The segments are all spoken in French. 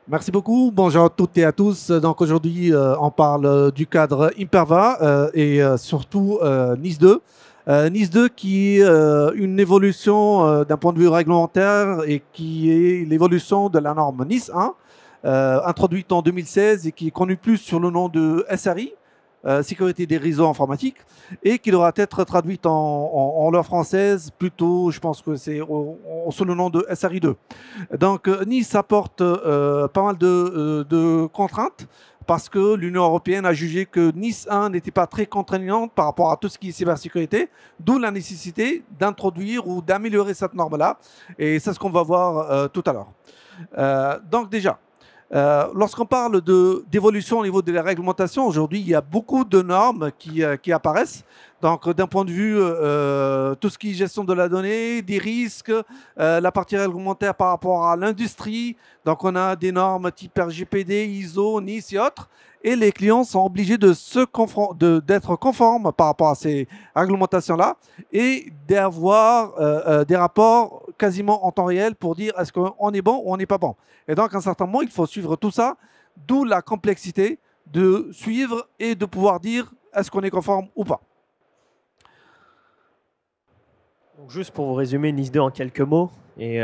Merci beaucoup. Bonjour à toutes et à tous. Donc aujourd'hui, on parle du cadre Imperva et surtout Nice 2. Nice 2 qui est une évolution d'un point de vue réglementaire et qui est l'évolution de la norme Nice 1, introduite en 2016 et qui est connue plus sur le nom de SRI, Sécurité des réseaux informatiques, et qui devra être traduite en langue française plutôt, je pense que c'est sous le nom de SRI 2. Donc, Nice apporte pas mal de contraintes parce que l'Union européenne a jugé que Nice 1 n'était pas très contraignante par rapport à tout ce qui est cybersécurité, d'où la nécessité d'introduire ou d'améliorer cette norme-là. Et c'est ce qu'on va voir tout à l'heure. Donc déjà, lorsqu'on parle d'évolution au niveau de la réglementation, aujourd'hui, il y a beaucoup de normes qui apparaissent. Donc, d'un point de vue, tout ce qui est gestion de la donnée, des risques, la partie réglementaire par rapport à l'industrie. Donc, on a des normes type RGPD, ISO, NIS et autres. Et les clients sont obligés d'être conformes par rapport à ces réglementations-là et d'avoir des rapports quasiment en temps réel pour dire est-ce qu'on est bon ou on n'est pas bon. Et donc, à un certain moment, il faut suivre tout ça, d'où la complexité de suivre et de pouvoir dire est-ce qu'on est conforme ou pas. Donc, juste pour vous résumer Nice 2 en quelques mots et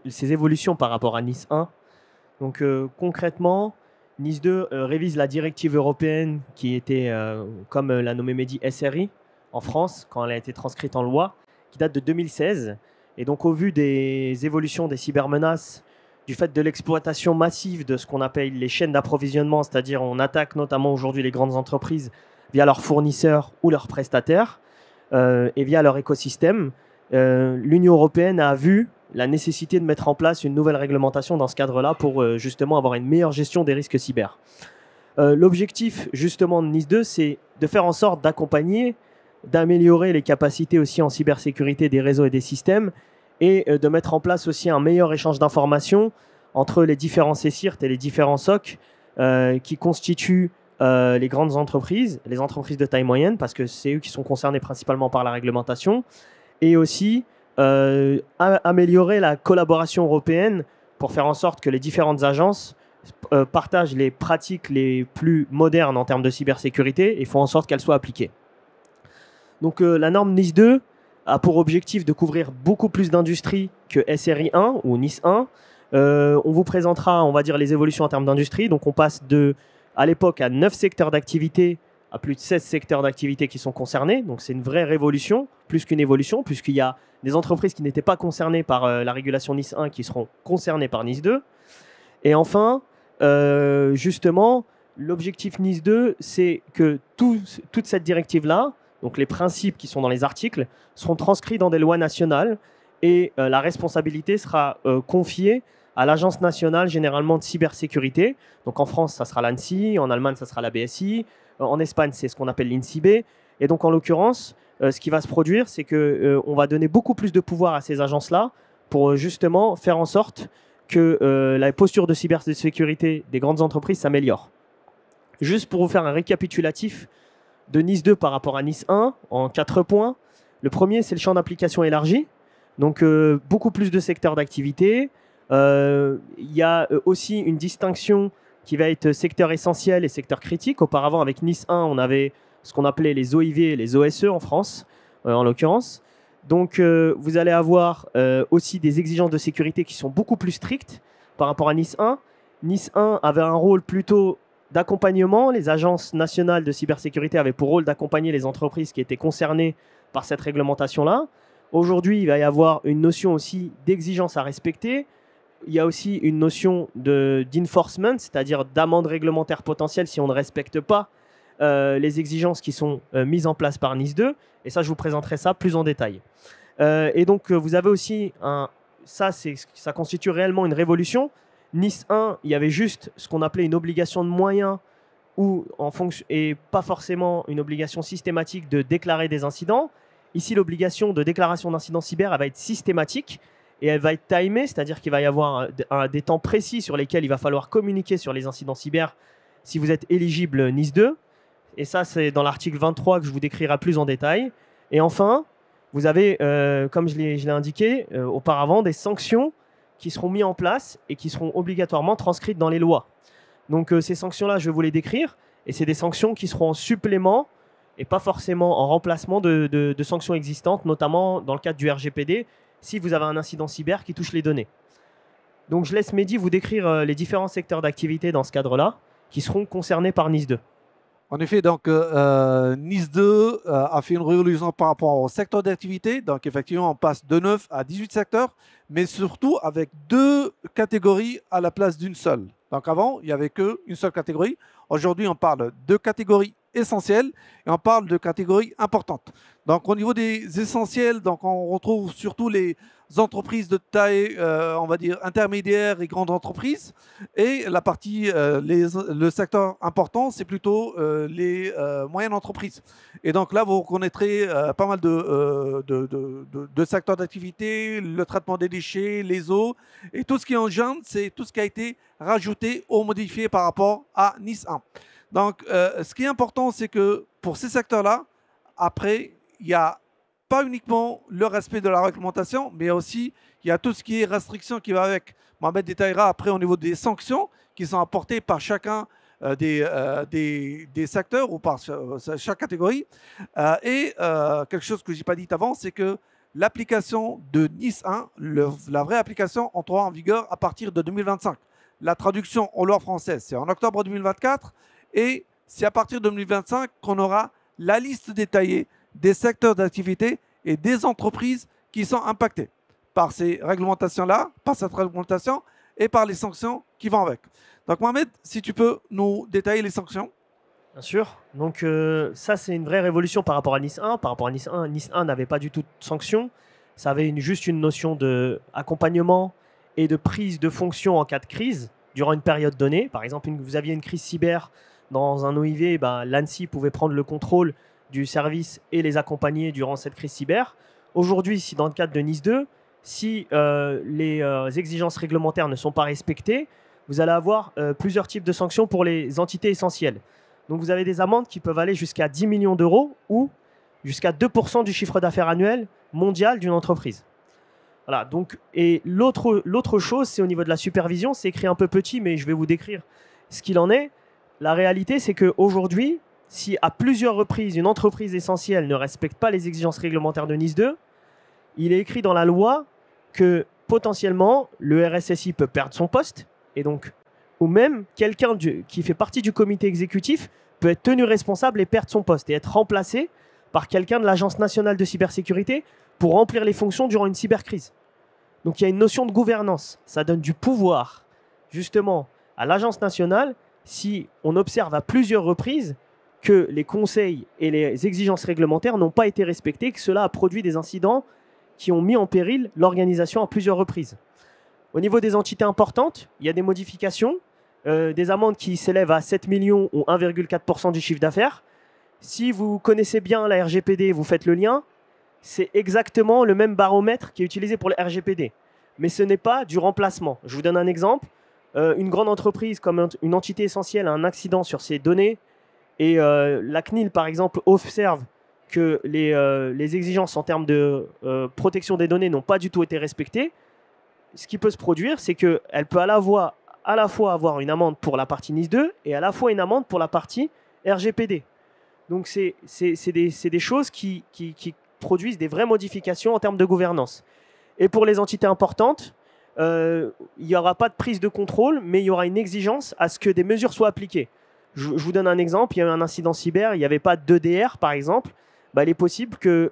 ses évolutions par rapport à Nice 1. Donc concrètement, Nice 2 révise la directive européenne qui était, comme l'a nommé Mehdi, SRI en France, quand elle a été transcrite en loi, qui date de 2016. Et donc au vu des évolutions des cybermenaces, du fait de l'exploitation massive de ce qu'on appelle les chaînes d'approvisionnement, c'est-à-dire on attaque notamment aujourd'hui les grandes entreprises via leurs fournisseurs ou leurs prestataires, et via leur écosystème, l'Union européenne a vu la nécessité de mettre en place une nouvelle réglementation dans ce cadre-là pour justement avoir une meilleure gestion des risques cyber. L'objectif justement de Nice 2, c'est de faire en sorte d'accompagner, d'améliorer les capacités aussi en cybersécurité des réseaux et des systèmes et de mettre en place aussi un meilleur échange d'informations entre les différents CSIRT et les différents SOC qui constituent les grandes entreprises, les entreprises de taille moyenne, parce que c'est eux qui sont concernés principalement par la réglementation, et aussi améliorer la collaboration européenne pour faire en sorte que les différentes agences partagent les pratiques les plus modernes en termes de cybersécurité et font en sorte qu'elles soient appliquées. Donc la norme NIS 2 a pour objectif de couvrir beaucoup plus d'industries que SRI 1 ou NIS 1. On vous présentera, on va dire, les évolutions en termes d'industrie. Donc on passe à l'époque à 9 secteurs d'activité à plus de 16 secteurs d'activité qui sont concernés. Donc c'est une vraie révolution, plus qu'une évolution, puisqu'il y a des entreprises qui n'étaient pas concernées par la régulation NIS 1 qui seront concernées par NIS 2. Et enfin, justement, l'objectif NIS 2, c'est que toute cette directive-là, donc les principes qui sont dans les articles, seront transcrits dans des lois nationales et la responsabilité sera confiée à l'Agence nationale généralement de cybersécurité. Donc en France, ça sera l'ANSSI, en Allemagne, ça sera la BSI, en Espagne, c'est ce qu'on appelle l'INCIBE. Et donc en l'occurrence, ce qui va se produire, c'est qu'on va donner beaucoup plus de pouvoir à ces agences-là pour justement faire en sorte que la posture de cybersécurité des grandes entreprises s'améliore. Juste pour vous faire un récapitulatif de NIS 2 par rapport à NIS 1 en 4 points. Le premier, c'est le champ d'application élargi. Donc beaucoup plus de secteurs d'activité. Il y a aussi une distinction qui va être secteur essentiel et secteur critique. Auparavant, avec NIS 1, on avait ce qu'on appelait les OIV et les OSE en France, en l'occurrence. Donc, vous allez avoir aussi des exigences de sécurité qui sont beaucoup plus strictes par rapport à NIS 1. NIS 1 avait un rôle plutôt d'accompagnement. Les agences nationales de cybersécurité avaient pour rôle d'accompagner les entreprises qui étaient concernées par cette réglementation-là. Aujourd'hui, il va y avoir une notion aussi d'exigence à respecter. Il y a aussi une notion d'enforcement, c'est-à-dire d'amende réglementaire potentielle si on ne respecte pas les exigences qui sont mises en place par NIS 2. Et ça, je vous présenterai ça plus en détail. Et donc, vous avez aussi ça constitue réellement une révolution. NIS 1, il y avait juste ce qu'on appelait une obligation de moyens et pas forcément une obligation systématique de déclarer des incidents. Ici, l'obligation de déclaration d'incidents cyber, elle va être systématique et elle va être timée, c'est-à-dire qu'il va y avoir des temps précis sur lesquels il va falloir communiquer sur les incidents cyber si vous êtes éligible NIS 2. Et ça, c'est dans l'article 23 que je vous décrirai plus en détail. Et enfin, vous avez, comme je l'ai indiqué auparavant, des sanctions qui seront mis en place et qui seront obligatoirement transcrites dans les lois. Donc ces sanctions-là, je vais vous les décrire, et c'est des sanctions qui seront en supplément et pas forcément en remplacement de sanctions existantes, notamment dans le cadre du RGPD, si vous avez un incident cyber qui touche les données. Donc je laisse Mehdi vous décrire les différents secteurs d'activité dans ce cadre-là, qui seront concernés par NIS2. En effet, donc NIS2 a fait une révolution par rapport au secteur d'activité. Donc effectivement, on passe de 9 à 18 secteurs, mais surtout avec 2 catégories à la place d'une seule. Donc avant, il n'y avait qu'une seule catégorie. Aujourd'hui, on parle de catégories essentielles et on parle de catégories importantes. Donc au niveau des essentiels, donc on retrouve surtout les entreprises de taille, on va dire, intermédiaire et grandes entreprises. Et la partie, le secteur important, c'est plutôt les moyennes entreprises. Et donc là, vous reconnaîtrez pas mal de secteurs d'activité, le traitement des déchets, les eaux, et tout ce qui engendre, c'est tout ce qui a été rajouté ou modifié par rapport à NIS 1. Donc, ce qui est important, c'est que pour ces secteurs-là, après, il y a pas uniquement le respect de la réglementation, mais aussi il y a tout ce qui est restriction qui va avec. Mohamed détaillera après au niveau des sanctions qui sont apportées par chacun des secteurs ou par chaque catégorie. Quelque chose que je n'ai pas dit avant, c'est que l'application de NIS 1, la vraie application, entrera en vigueur à partir de 2025. La traduction en loi française, c'est en octobre 2024 et c'est à partir de 2025 qu'on aura la liste détaillée des secteurs d'activité et des entreprises qui sont impactées par ces réglementations-là, par cette réglementation et par les sanctions qui vont avec. Donc Mohamed, si tu peux nous détailler les sanctions. Bien sûr. Donc ça, c'est une vraie révolution par rapport à NIS 1. Par rapport à NIS 1, NIS 1 n'avait pas du tout de sanctions. Ça avait juste une notion d'accompagnement et de prise de fonction en cas de crise durant une période donnée. Par exemple, vous aviez une crise cyber dans un OIV, l'ANSSI pouvait prendre le contrôle du service et les accompagner durant cette crise cyber. Aujourd'hui, si dans le cadre de NIS 2, si les exigences réglementaires ne sont pas respectées, vous allez avoir plusieurs types de sanctions pour les entités essentielles. Donc vous avez des amendes qui peuvent aller jusqu'à 10 millions d'euros ou jusqu'à 2% du chiffre d'affaires annuel mondial d'une entreprise. Voilà, donc, et l'autre chose, c'est au niveau de la supervision, c'est écrit un peu petit, mais je vais vous décrire ce qu'il en est. La réalité, c'est qu'aujourd'hui, si à plusieurs reprises une entreprise essentielle ne respecte pas les exigences réglementaires de NIS 2, il est écrit dans la loi que potentiellement le RSSI peut perdre son poste, et donc, ou même quelqu'un qui fait partie du comité exécutif peut être tenu responsable et perdre son poste et être remplacé par quelqu'un de l'Agence nationale de cybersécurité pour remplir les fonctions durant une cybercrise. Donc il y a une notion de gouvernance, ça donne du pouvoir justement à l'Agence nationale si on observe à plusieurs reprises que les conseils et les exigences réglementaires n'ont pas été respectés, que cela a produit des incidents qui ont mis en péril l'organisation à plusieurs reprises. Au niveau des entités importantes, il y a des modifications, des amendes qui s'élèvent à 7 millions ou 1,4% du chiffre d'affaires. Si vous connaissez bien la RGPD, vous faites le lien, c'est exactement le même baromètre qui est utilisé pour le RGPD. Mais ce n'est pas du remplacement. Je vous donne un exemple. Une grande entreprise comme une entité essentielle a un accident sur ses données et la CNIL, par exemple, observe que les exigences en termes de protection des données n'ont pas du tout été respectées. Ce qui peut se produire, c'est qu'elle peut à la fois avoir une amende pour la partie NIS 2 et à la fois une amende pour la partie RGPD. Donc, c'est des choses qui produisent des vraies modifications en termes de gouvernance. Et pour les entités importantes, il n'y aura pas de prise de contrôle, mais il y aura une exigence à ce que des mesures soient appliquées. Je vous donne un exemple. Il y a eu un incident cyber, il n'y avait pas d'EDR, par exemple. Il est possible que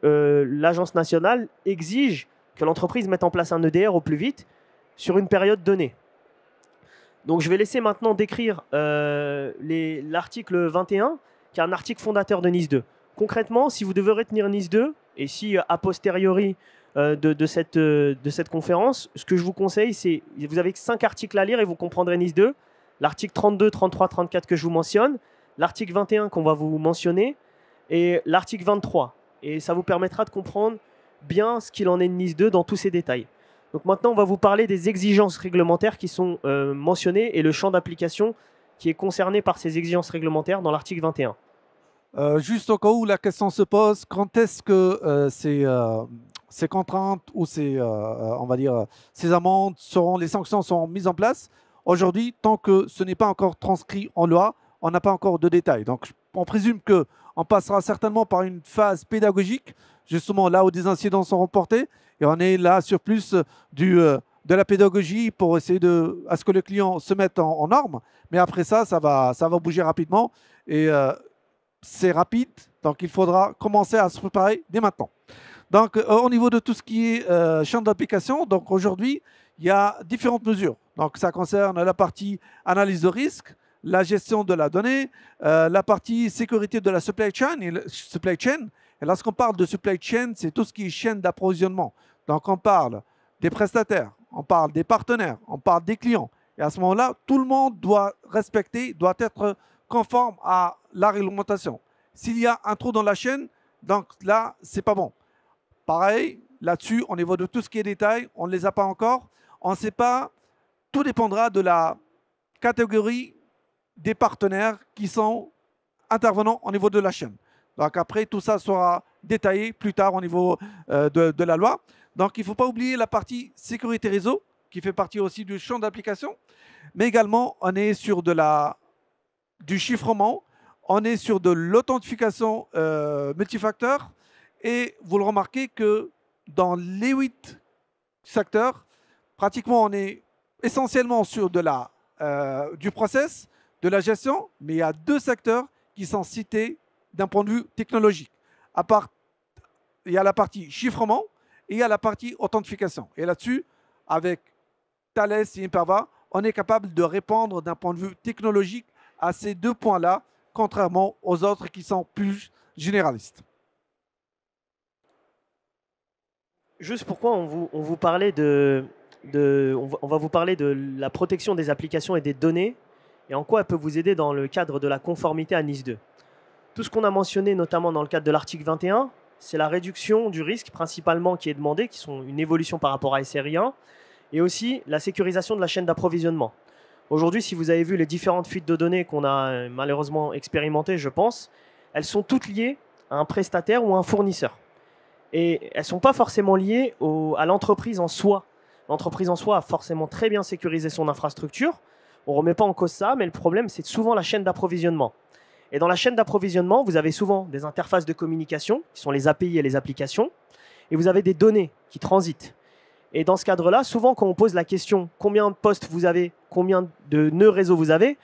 l'agence nationale exige que l'entreprise mette en place un EDR au plus vite sur une période donnée. Donc, je vais laisser maintenant décrire l'article 21, qui est un article fondateur de NIS 2. Concrètement, si vous devez retenir NIS 2, et si a posteriori de cette conférence, ce que je vous conseille, c'est, vous avez 5 articles à lire et vous comprendrez NIS 2. L'article 32, 33, 34 que je vous mentionne, l'article 21 qu'on va vous mentionner, et l'article 23. Et ça vous permettra de comprendre bien ce qu'il en est de NIS 2 dans tous ses détails. Donc maintenant, on va vous parler des exigences réglementaires qui sont mentionnées et le champ d'application qui est concerné par ces exigences réglementaires dans l'article 21. Juste au cas où la question se pose, quand est-ce que ces contraintes ou on va dire, ces amendes les sanctions seront mises en place. Aujourd'hui, tant que ce n'est pas encore transcrit en loi, on n'a pas encore de détails. Donc, on présume qu'on passera certainement par une phase pédagogique, justement là où des incidents sont reportés, et on est là sur plus de la pédagogie pour essayer à ce que le client se mette en norme. Mais après ça, ça va bouger rapidement, et c'est rapide, donc il faudra commencer à se préparer dès maintenant. Donc, au niveau de tout ce qui est champ d'application, donc aujourd'hui, il y a différentes mesures. Donc, ça concerne la partie analyse de risque, la gestion de la donnée, la partie sécurité de la supply chain. Et lorsqu'on parle de supply chain, c'est tout ce qui est chaîne d'approvisionnement. Donc, on parle des prestataires, on parle des partenaires, on parle des clients. Et à ce moment-là, tout le monde doit être conforme à la réglementation. S'il y a un trou dans la chaîne, donc là, c'est pas bon. Pareil, là-dessus, au niveau de tout ce qui est détail, on ne les a pas encore. On ne sait pas. Tout dépendra de la catégorie des partenaires qui sont intervenants au niveau de la chaîne. Donc après, tout ça sera détaillé plus tard au niveau de la loi. Donc il ne faut pas oublier la partie sécurité réseau, qui fait partie aussi du champ d'application. Mais également, on est sur du chiffrement, on est sur de l'authentification multifacteur. Et vous le remarquez que dans les 8 secteurs, pratiquement on est essentiellement sur du process, de la gestion, mais il y a 2 secteurs qui sont cités d'un point de vue technologique. Il y a la partie chiffrement et il y a la partie authentification. Et là-dessus, avec Thales et Imperva, on est capable de répondre d'un point de vue technologique à ces 2 points-là, contrairement aux autres qui sont plus généralistes. Juste pourquoi on va vous parler de la protection des applications et des données et en quoi elle peut vous aider dans le cadre de la conformité à NIS 2. Tout ce qu'on a mentionné, notamment dans le cadre de l'article 21, c'est la réduction du risque principalement qui est demandée, qui sont une évolution par rapport à SRI 1, et aussi la sécurisation de la chaîne d'approvisionnement. Aujourd'hui, si vous avez vu les différentes fuites de données qu'on a malheureusement expérimentées, je pense, elles sont toutes liées à un prestataire ou à un fournisseur. Et elles ne sont pas forcément liées à l'entreprise en soi. L'entreprise en soi a forcément très bien sécurisé son infrastructure. On ne remet pas en cause ça, mais le problème, c'est souvent la chaîne d'approvisionnement. Et dans la chaîne d'approvisionnement, vous avez souvent des interfaces de communication, qui sont les API et les applications, et vous avez des données qui transitent. Et dans ce cadre-là, souvent, quand on pose la question « combien de postes vous avez, combien de nœuds réseau vous avez ?»,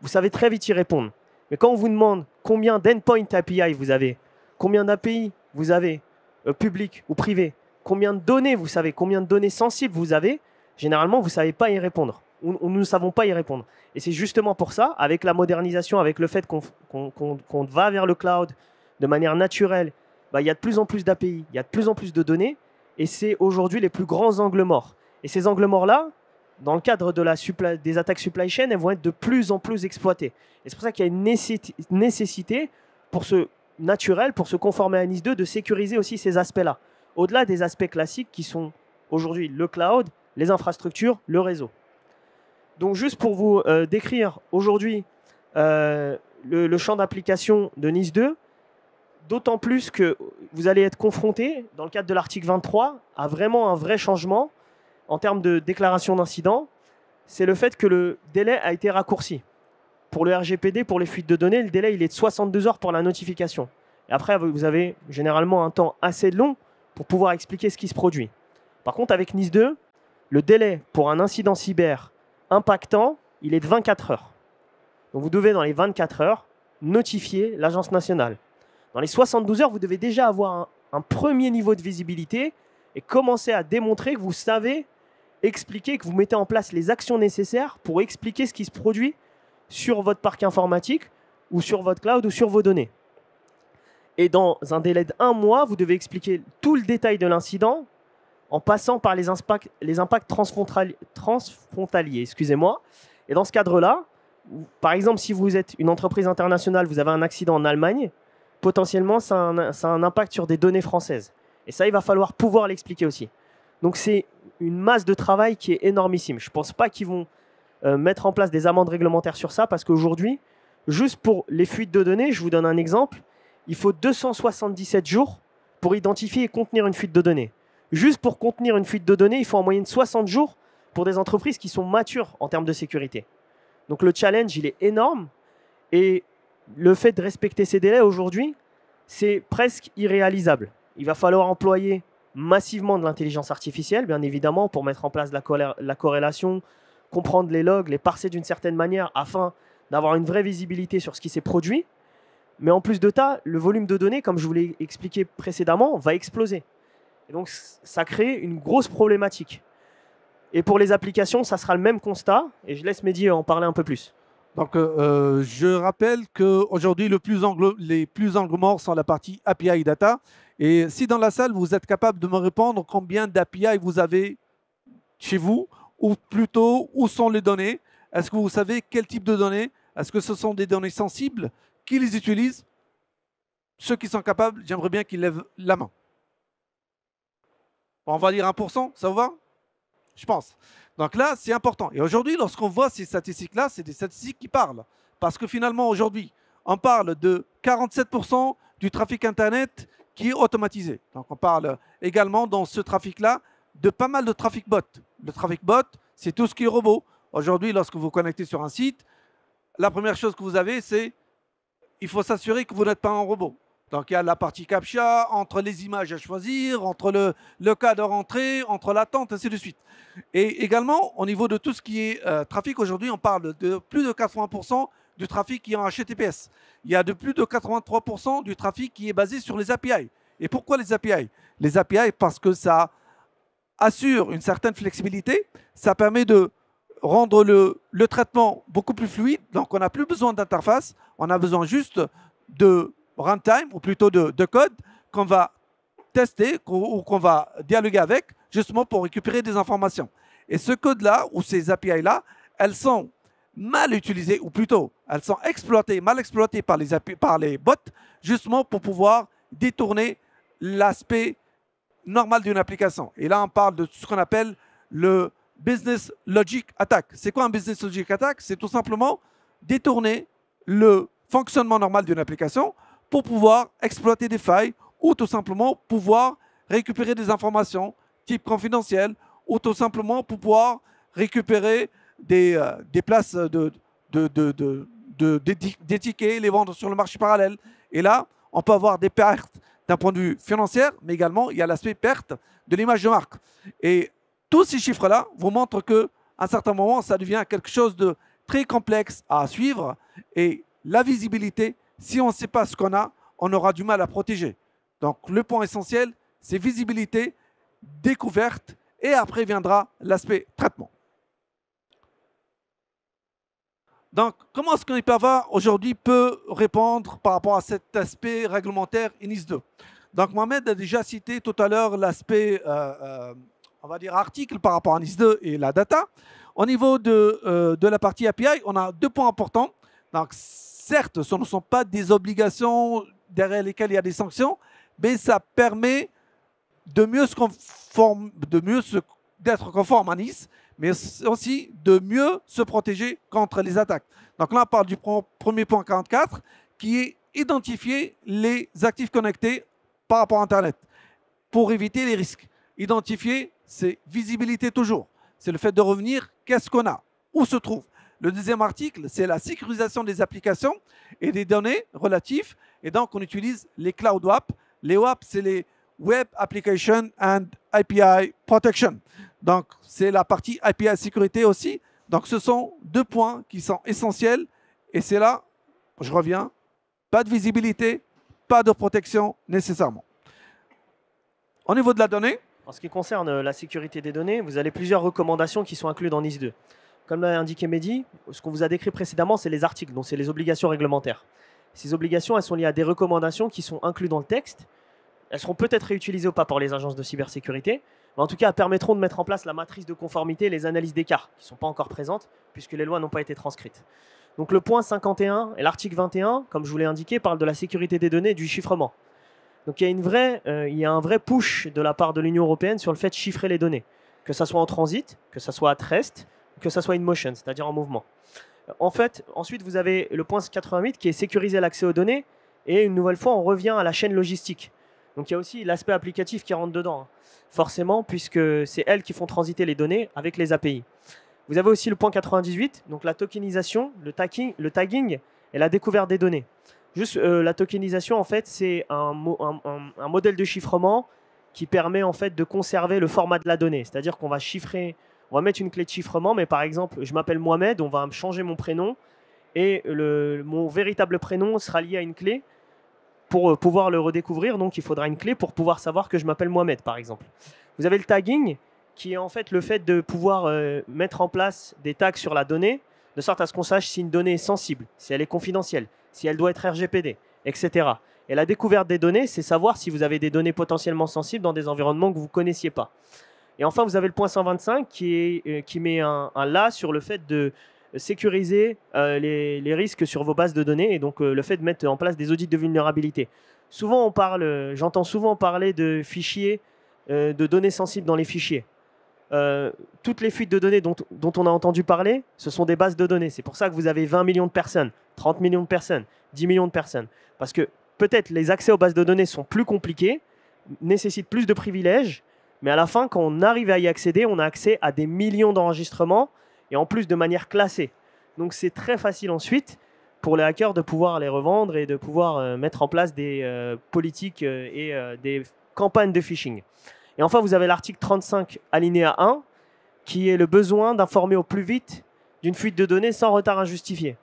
vous savez très vite y répondre. Mais quand on vous demande combien d'endpoint API vous avez, combien d'API vous avez, public ou privé, combien de données vous savez, combien de données sensibles vous avez, généralement, vous ne savez pas y répondre. Nous ne savons pas y répondre. Et c'est justement pour ça, avec la modernisation, avec le fait qu'on va vers le cloud de manière naturelle, il y a de plus en plus d'API, il y a de plus en plus de données, et c'est aujourd'hui les plus grands angles morts. Et ces angles morts-là, dans le cadre des attaques supply chain, elles vont être de plus en plus exploitées. Et c'est pour ça qu'il y a une nécessité pour se conformer à NIS 2, de sécuriser aussi ces aspects-là. Au-delà des aspects classiques qui sont aujourd'hui le cloud, les infrastructures, le réseau. Donc juste pour vous décrire aujourd'hui le champ d'application de NIS 2, d'autant plus que vous allez être confronté, dans le cadre de l'article 23, à vraiment un vrai changement en termes de déclaration d'incident. C'est le fait que le délai a été raccourci. Pour le RGPD, pour les fuites de données, le délai il est de 62 heures pour la notification. Et après, vous avez généralement un temps assez long pour pouvoir expliquer ce qui se produit. Par contre, avec NIS 2, le délai pour un incident cyber impactant, il est de 24 heures. Donc vous devez, dans les 24 heures, notifier l'agence nationale. Dans les 72 heures, vous devez déjà avoir un premier niveau de visibilité et commencer à démontrer que vous savez expliquer, que vous mettez en place les actions nécessaires pour expliquer ce qui se produit sur votre parc informatique ou sur votre cloud ou sur vos données. Et dans un délai d'1 mois, vous devez expliquer tout le détail de l'incident en passant par les impacts transfrontaliers. Excusez-moi. Et dans ce cadre-là, par exemple, si vous êtes une entreprise internationale, vous avez un accident en Allemagne, potentiellement, ça a un impact sur des données françaises. Et ça, il va falloir pouvoir l'expliquer aussi. Donc, c'est une masse de travail qui est énormissime. Je ne pense pas qu'ils vont mettre en place des amendes réglementaires sur ça, parce qu'aujourd'hui, juste pour les fuites de données, je vous donne un exemple, il faut 277 jours pour identifier et contenir une fuite de données. Juste pour contenir une fuite de données, il faut en moyenne 60 jours pour des entreprises qui sont matures en termes de sécurité. Donc le challenge, il est énorme. Et le fait de respecter ces délais aujourd'hui, c'est presque irréalisable. Il va falloir employer massivement de l'intelligence artificielle, bien évidemment, pour mettre en place la corrélation, comprendre les logs, les parser d'une certaine manière afin d'avoir une vraie visibilité sur ce qui s'est produit. Mais en plus de ça, le volume de données, comme je vous l'ai expliqué précédemment, va exploser. Et donc, ça crée une grosse problématique. Et pour les applications, ça sera le même constat. Et je laisse Mehdi en parler un peu plus. Donc, je rappelle qu'aujourd'hui, les plus angles morts sont la partie API Data. Et si dans la salle, vous êtes capable de me répondre combien d'API vous avez chez vous, ou plutôt, où sont les données? Est-ce que vous savez quel type de données? Est-ce que ce sont des données sensibles? Qui les utilisent? Ceux qui sont capables, j'aimerais bien qu'ils lèvent la main. On va dire 1%, ça vous va? Je pense. Donc là, c'est important. Et aujourd'hui, lorsqu'on voit ces statistiques-là, c'est des statistiques qui parlent. Parce que finalement, aujourd'hui, on parle de 47% du trafic Internet qui est automatisé. Donc on parle également dans ce trafic-là de pas mal de trafic bot. Le trafic bot, c'est tout ce qui est robot. Aujourd'hui, lorsque vous vous connectez sur un site, la première chose que vous avez, c'est il faut s'assurer que vous n'êtes pas un robot. Donc il y a la partie CAPTCHA, entre les images à choisir, entre le cas de rentrée, entre l'attente, ainsi de suite. Et également, au niveau de tout ce qui est trafic, aujourd'hui, on parle de plus de 80% du trafic qui est en HTTPS. Il y a de plus de 83% du trafic qui est basé sur les API. Et pourquoi les API? Les API, parce que ça assure une certaine flexibilité, ça permet de rendre le traitement beaucoup plus fluide. Donc on n'a plus besoin d'interface, on a besoin juste de runtime, ou plutôt de code qu'on va tester ou qu'on va dialoguer avec, justement pour récupérer des informations. Et ce code-là, ou ces API-là, elles sont mal utilisées, ou plutôt, elles sont mal exploitées par les bots, justement pour pouvoir détourner l'aspect normal d'une application. Et là, on parle de ce qu'on appelle le Business Logic Attack. C'est quoi un Business Logic Attack? C'est tout simplement détourner le fonctionnement normal d'une application pour pouvoir exploiter des failles ou tout simplement pouvoir récupérer des informations type confidentielles ou tout simplement pour pouvoir récupérer des places des tickets, les vendre sur le marché parallèle. Et là, on peut avoir des pertes d'un point de vue financier, mais également, il y a l'aspect perte de l'image de marque. Et tous ces chiffres-là vous montrent qu'à un certain moment, ça devient quelque chose de très complexe à suivre. Et la visibilité, si on ne sait pas ce qu'on a, on aura du mal à protéger. Donc, le point essentiel, c'est visibilité, découverte, et après viendra l'aspect traitement. Donc, comment est-ce qu'Hyperva aujourd'hui peut répondre par rapport à cet aspect réglementaire NIS 2? Donc, Mohamed a déjà cité tout à l'heure l'aspect, on va dire, article par rapport à NIS 2 et la data. Au niveau de la partie API, on a deux points importants. Donc, certes, ce ne sont pas des obligations derrière lesquelles il y a des sanctions, mais ça permet de mieux d'être conforme à NIS, mais aussi de mieux se protéger contre les attaques. Donc là, on parle du premier point 44, qui est identifier les actifs connectés par rapport à Internet pour éviter les risques. Identifier, c'est visibilité toujours. C'est le fait de revenir, qu'est-ce qu'on a, où se trouve. Le deuxième article, c'est la sécurisation des applications et des données relatives. Et donc, on utilise les Cloud WAP. Les WAP, c'est les Web Application and API Protection. Donc, c'est la partie API sécurité aussi. Donc, ce sont deux points qui sont essentiels. Et c'est là, je reviens, pas de visibilité, pas de protection nécessairement. Au niveau de la donnée. En ce qui concerne la sécurité des données, vous avez plusieurs recommandations qui sont incluses dans NIS 2. Comme l'a indiqué Mehdi, ce qu'on vous a décrit précédemment, c'est les articles, donc c'est les obligations réglementaires. Ces obligations, elles sont liées à des recommandations qui sont incluses dans le texte. Elles seront peut-être réutilisées ou pas par les agences de cybersécurité, mais en tout cas, elles permettront de mettre en place la matrice de conformité et les analyses d'écart, qui ne sont pas encore présentes, puisque les lois n'ont pas été transcrites. Donc le point 51 et l'article 21, comme je vous l'ai indiqué, parlent de la sécurité des données et du chiffrement. Donc il y a un vrai push de la part de l'Union européenne sur le fait de chiffrer les données, que ça soit en transit, que ça soit at rest, que ça soit in motion, c'est-à-dire en mouvement. En fait, ensuite, vous avez le point 88 qui est sécuriser l'accès aux données, et une nouvelle fois, on revient à la chaîne logistique. Donc il y a aussi l'aspect applicatif qui rentre dedans, hein, forcément, puisque c'est elles qui font transiter les données avec les API. Vous avez aussi le point 98, donc la tokenisation, le tagging et la découverte des données. Juste la tokenisation, en fait, c'est un modèle de chiffrement qui permet en fait de conserver le format de la donnée. C'est-à-dire qu'on va chiffrer, on va mettre une clé de chiffrement, mais par exemple, je m'appelle Mohamed, on va changer mon prénom et mon véritable prénom sera lié à une clé pour pouvoir le redécouvrir. Donc, il faudra une clé pour pouvoir savoir que je m'appelle Mohamed, par exemple. Vous avez le tagging, qui est en fait le fait de pouvoir mettre en place des tags sur la donnée, de sorte à ce qu'on sache si une donnée est sensible, si elle est confidentielle, si elle doit être RGPD, etc. Et la découverte des données, c'est savoir si vous avez des données potentiellement sensibles dans des environnements que vous ne connaissiez pas. Et enfin, vous avez le point 125 qui met un là sur le fait de sécuriser les risques sur vos bases de données et donc le fait de mettre en place des audits de vulnérabilité. Souvent, j'entends souvent parler de fichiers, de données sensibles dans les fichiers. Toutes les fuites de données dont on a entendu parler, ce sont des bases de données. C'est pour ça que vous avez 20 millions de personnes, 30 millions de personnes, 10 millions de personnes. Parce que peut-être les accès aux bases de données sont plus compliqués, nécessitent plus de privilèges, mais à la fin, quand on arrive à y accéder, on a accès à des millions d'enregistrements et en plus de manière classée. Donc c'est très facile ensuite pour les hackers de pouvoir les revendre et de pouvoir mettre en place des politiques et des campagnes de phishing. Et enfin, vous avez l'article 35, alinéa 1, qui est le besoin d'informer au plus vite d'une fuite de données sans retard injustifié.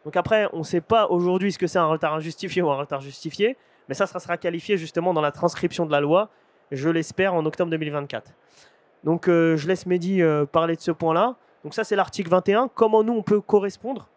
Donc après, on ne sait pas aujourd'hui ce que c'est un retard injustifié ou un retard justifié, mais ça sera qualifié justement dans la transcription de la loi, je l'espère, en octobre 2024. Donc je laisse Mehdi parler de ce point-là. Donc ça, c'est l'article 21. Comment nous, on peut correspondre?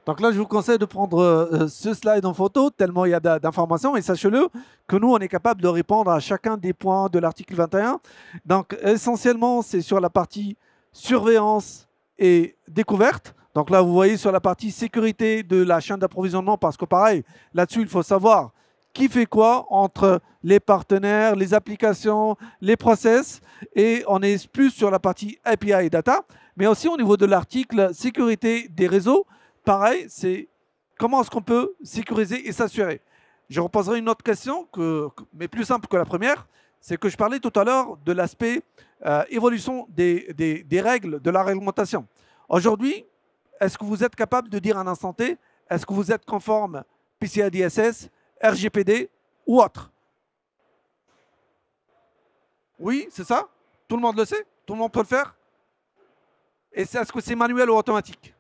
Donc là, je vous conseille de prendre ce slide en photo, tellement il y a d'informations. Et sachez-le que nous, on est capable de répondre à chacun des points de l'article 21. Donc essentiellement, c'est sur la partie surveillance et découverte. Donc là, vous voyez sur la partie sécurité de la chaîne d'approvisionnement, parce que pareil, là-dessus, il faut savoir qui fait quoi entre les partenaires, les applications, les process. Et on est plus sur la partie API et data, mais aussi au niveau de l'article sécurité des réseaux. Pareil, c'est comment est-ce qu'on peut sécuriser et s'assurer. Je reposerai une autre question, mais plus simple que la première. C'est que je parlais tout à l'heure de l'aspect évolution des règles, de la réglementation. Aujourd'hui, est-ce que vous êtes capable de dire à un instant T, est-ce que vous êtes conforme PCI DSS, RGPD ou autre? Oui, c'est ça? Tout le monde le sait? Tout le monde peut le faire? Et est-ce que c'est manuel ou automatique?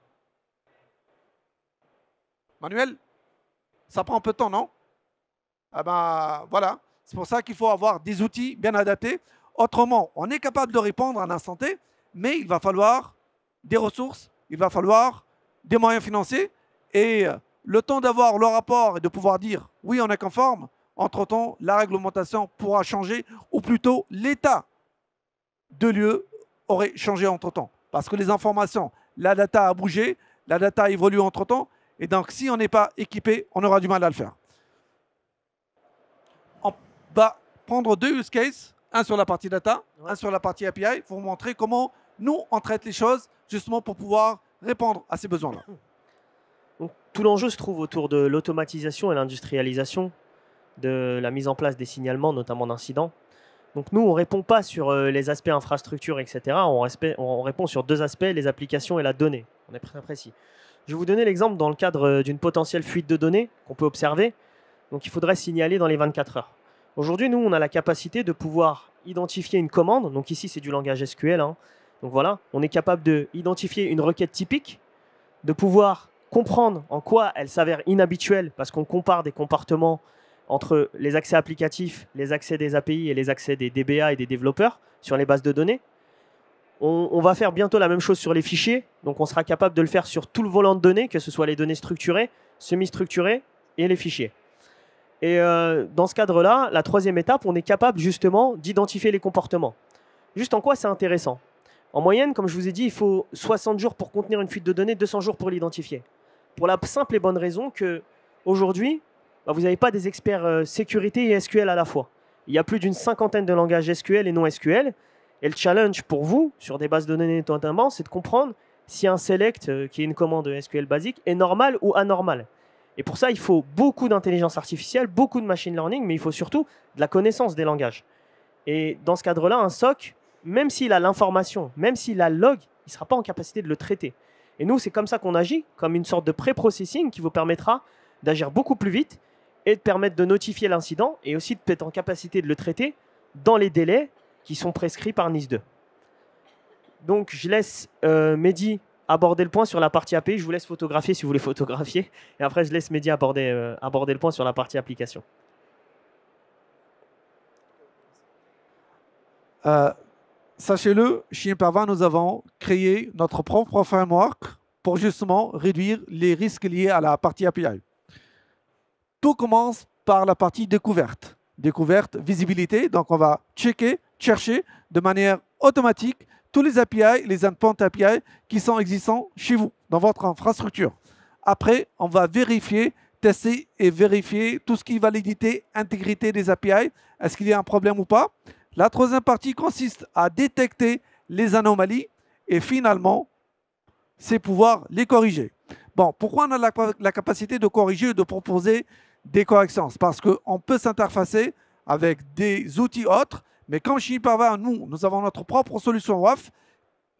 Manuel? Ça prend un peu de temps, non? Ah ben voilà, c'est pour ça qu'il faut avoir des outils bien adaptés. Autrement, on est capable de répondre à un instant T, mais il va falloir des ressources, il va falloir des moyens financiers. Et le temps d'avoir le rapport et de pouvoir dire oui, on est conforme, entre-temps, la réglementation pourra changer, ou plutôt l'état de lieu aurait changé entre-temps. Parce que les informations, la data a bougé, la data a évolué entre-temps, et donc si on n'est pas équipé, on aura du mal à le faire. On va prendre deux use cases, un sur la partie data, un sur la partie API, pour vous montrer comment nous, on traite les choses, justement pour pouvoir répondre à ces besoins-là. Donc, tout l'enjeu se trouve autour de l'automatisation et l'industrialisation de la mise en place des signalements, notamment d'incidents. Donc nous, on ne répond pas sur les aspects infrastructure, etc. On répond sur deux aspects, les applications et la donnée. On est très précis. Je vais vous donner l'exemple dans le cadre d'une potentielle fuite de données qu'on peut observer. Donc il faudrait signaler dans les 24 heures. Aujourd'hui, nous, on a la capacité de pouvoir identifier une commande. Donc ici, c'est du langage SQL. Hein. Donc voilà, on est capable d'identifier une requête typique, de pouvoir comprendre en quoi elle s'avère inhabituelle parce qu'on compare des comportements entre les accès applicatifs, les accès des API et les accès des DBA et des développeurs sur les bases de données. On va faire bientôt la même chose sur les fichiers. Donc, on sera capable de le faire sur tout le volant de données, que ce soit les données structurées, semi-structurées et les fichiers. Et dans ce cadre-là, la troisième étape, on est capable justement d'identifier les comportements. Juste en quoi c'est intéressant? En moyenne, comme je vous ai dit, il faut 60 jours pour contenir une fuite de données, 200 jours pour l'identifier. Pour la simple et bonne raison qu'aujourd'hui, vous n'avez pas des experts sécurité et SQL à la fois. Il y a plus d'une cinquantaine de langages SQL et non SQL. Et le challenge pour vous, sur des bases de données notamment, c'est de comprendre si un select, qui est une commande SQL basique, est normal ou anormal. Et pour ça, il faut beaucoup d'intelligence artificielle, beaucoup de machine learning, mais il faut surtout de la connaissance des langages. Et dans ce cadre-là, un SOC, même s'il a l'information, même s'il a le log, il ne sera pas en capacité de le traiter. Et nous, c'est comme ça qu'on agit, comme une sorte de pré-processing qui vous permettra d'agir beaucoup plus vite et de permettre de notifier l'incident et aussi d'être en capacité de le traiter dans les délais qui sont prescrits par NIS2. Donc, je laisse Mehdi aborder le point sur la partie API. Je vous laisse photographier si vous voulez photographier. Et après, je laisse Mehdi aborder le point sur la partie application. Sachez-le, chez Imperva, nous avons créé notre propre framework pour justement réduire les risques liés à la partie API. Tout commence par la partie découverte. Découverte, visibilité. Donc, on va chercher de manière automatique tous les API, les endpoints API qui sont existants chez vous, dans votre infrastructure. Après, on va vérifier, tester et vérifier tout ce qui est validité, intégrité des API. Est-ce qu'il y a un problème ou pas? La troisième partie consiste à détecter les anomalies et finalement, c'est pouvoir les corriger. Bon, pourquoi on a la capacité de corriger et de proposer des corrections? Parce qu'on peut s'interfacer avec des outils autres, mais comme chez Imperva, nous avons notre propre solution WAF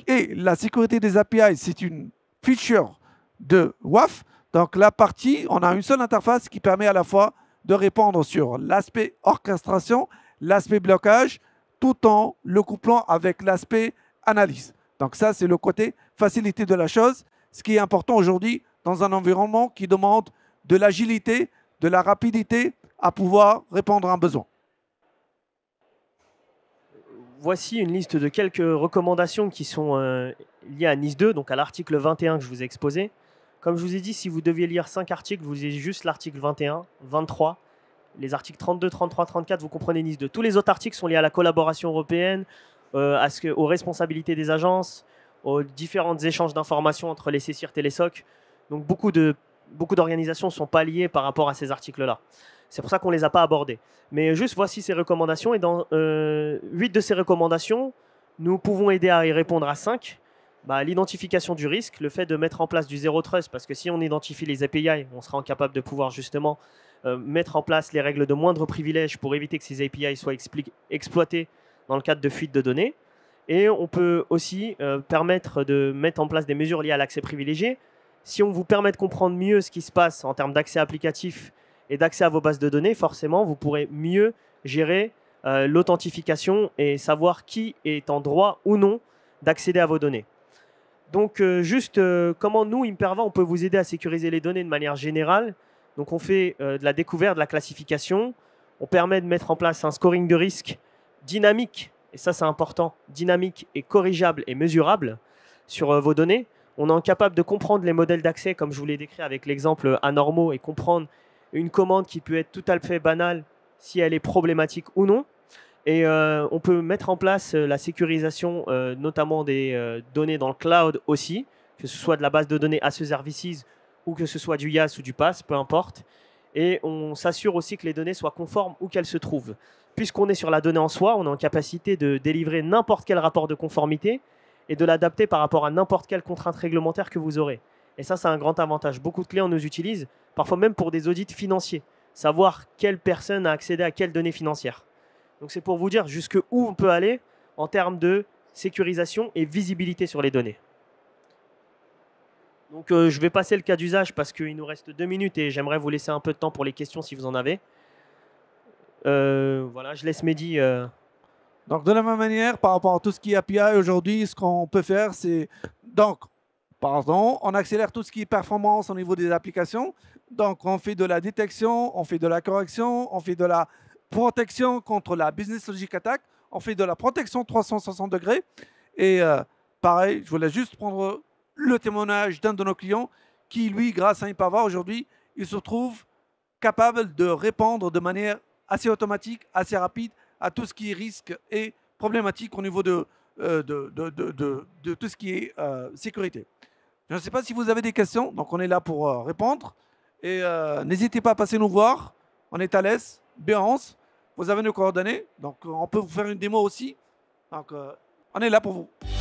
et la sécurité des API, c'est une feature de WAF. Donc la partie, on a une seule interface qui permet à la fois de répondre sur l'aspect orchestration, l'aspect blocage, tout en le couplant avec l'aspect analyse. Donc ça, c'est le côté facilité de la chose, ce qui est important aujourd'hui dans un environnement qui demande de l'agilité, de la rapidité à pouvoir répondre à un besoin. Voici une liste de quelques recommandations qui sont liées à NIS2, donc à l'article 21 que je vous ai exposé. Comme je vous ai dit, si vous deviez lire 5 articles, vous lisez juste l'article 21, 23, les articles 32, 33, 34, vous comprenez NIS2. Tous les autres articles sont liés à la collaboration européenne, aux responsabilités des agences, aux différents échanges d'informations entre les CSIRT et les SOC. Donc beaucoup d'organisations ne sont pas liées par rapport à ces articles-là. C'est pour ça qu'on ne les a pas abordés. Mais juste voici ces recommandations. Et dans 8 de ces recommandations, nous pouvons aider à y répondre à 5. L'identification du risque, le fait de mettre en place du zero trust, parce que si on identifie les API, on sera capable de pouvoir justement mettre en place les règles de moindre privilège pour éviter que ces API soient exploités dans le cadre de fuite de données. Et on peut aussi permettre de mettre en place des mesures liées à l'accès privilégié. Si on vous permet de comprendre mieux ce qui se passe en termes d'accès applicatif et d'accès à vos bases de données, forcément, vous pourrez mieux gérer l'authentification et savoir qui est en droit ou non d'accéder à vos données. Donc, comment nous, Imperva, on peut vous aider à sécuriser les données de manière générale. Donc, on fait de la découverte, de la classification. On permet de mettre en place un scoring de risque dynamique, et ça, c'est important, dynamique et corrigeable et mesurable sur vos données. On est capable de comprendre les modèles d'accès, comme je vous l'ai décrit avec l'exemple anormaux, et comprendre une commande qui peut être tout à fait banale si elle est problématique ou non. Et on peut mettre en place la sécurisation, notamment des données dans le cloud aussi, que ce soit de la base de données as a services ou que ce soit du IaaS ou du PaaS, peu importe. Et on s'assure aussi que les données soient conformes où qu'elles se trouvent. Puisqu'on est sur la donnée en soi, on est en capacité de délivrer n'importe quel rapport de conformité et de l'adapter par rapport à n'importe quelle contrainte réglementaire que vous aurez. Et ça, c'est un grand avantage. Beaucoup de clients nous utilisent, parfois même pour des audits financiers, savoir quelle personne a accédé à quelles données financières. Donc c'est pour vous dire jusqu'où on peut aller en termes de sécurisation et visibilité sur les données. Donc je vais passer le cas d'usage parce qu'il nous reste 2 minutes et j'aimerais vous laisser un peu de temps pour les questions si vous en avez. Voilà, je laisse Mehdi. Donc de la même manière, par rapport à tout ce qui est API aujourd'hui, ce qu'on peut faire, c'est on accélère tout ce qui est performance au niveau des applications. Donc on fait de la détection, on fait de la correction, on fait de la protection contre la business logic attack, on fait de la protection 360 degrés. Et pareil, je voulais juste prendre le témoignage d'un de nos clients qui, lui, grâce à Imperva, aujourd'hui, il se trouve capable de répondre de manière assez automatique, assez rapide à tout ce qui est risque et problématique au niveau de tout ce qui est sécurité. Je ne sais pas si vous avez des questions, donc on est là pour répondre. Et n'hésitez pas à passer nous voir, on est à l'aise. Béance, vous avez nos coordonnées, donc on peut vous faire une démo aussi. Donc on est là pour vous.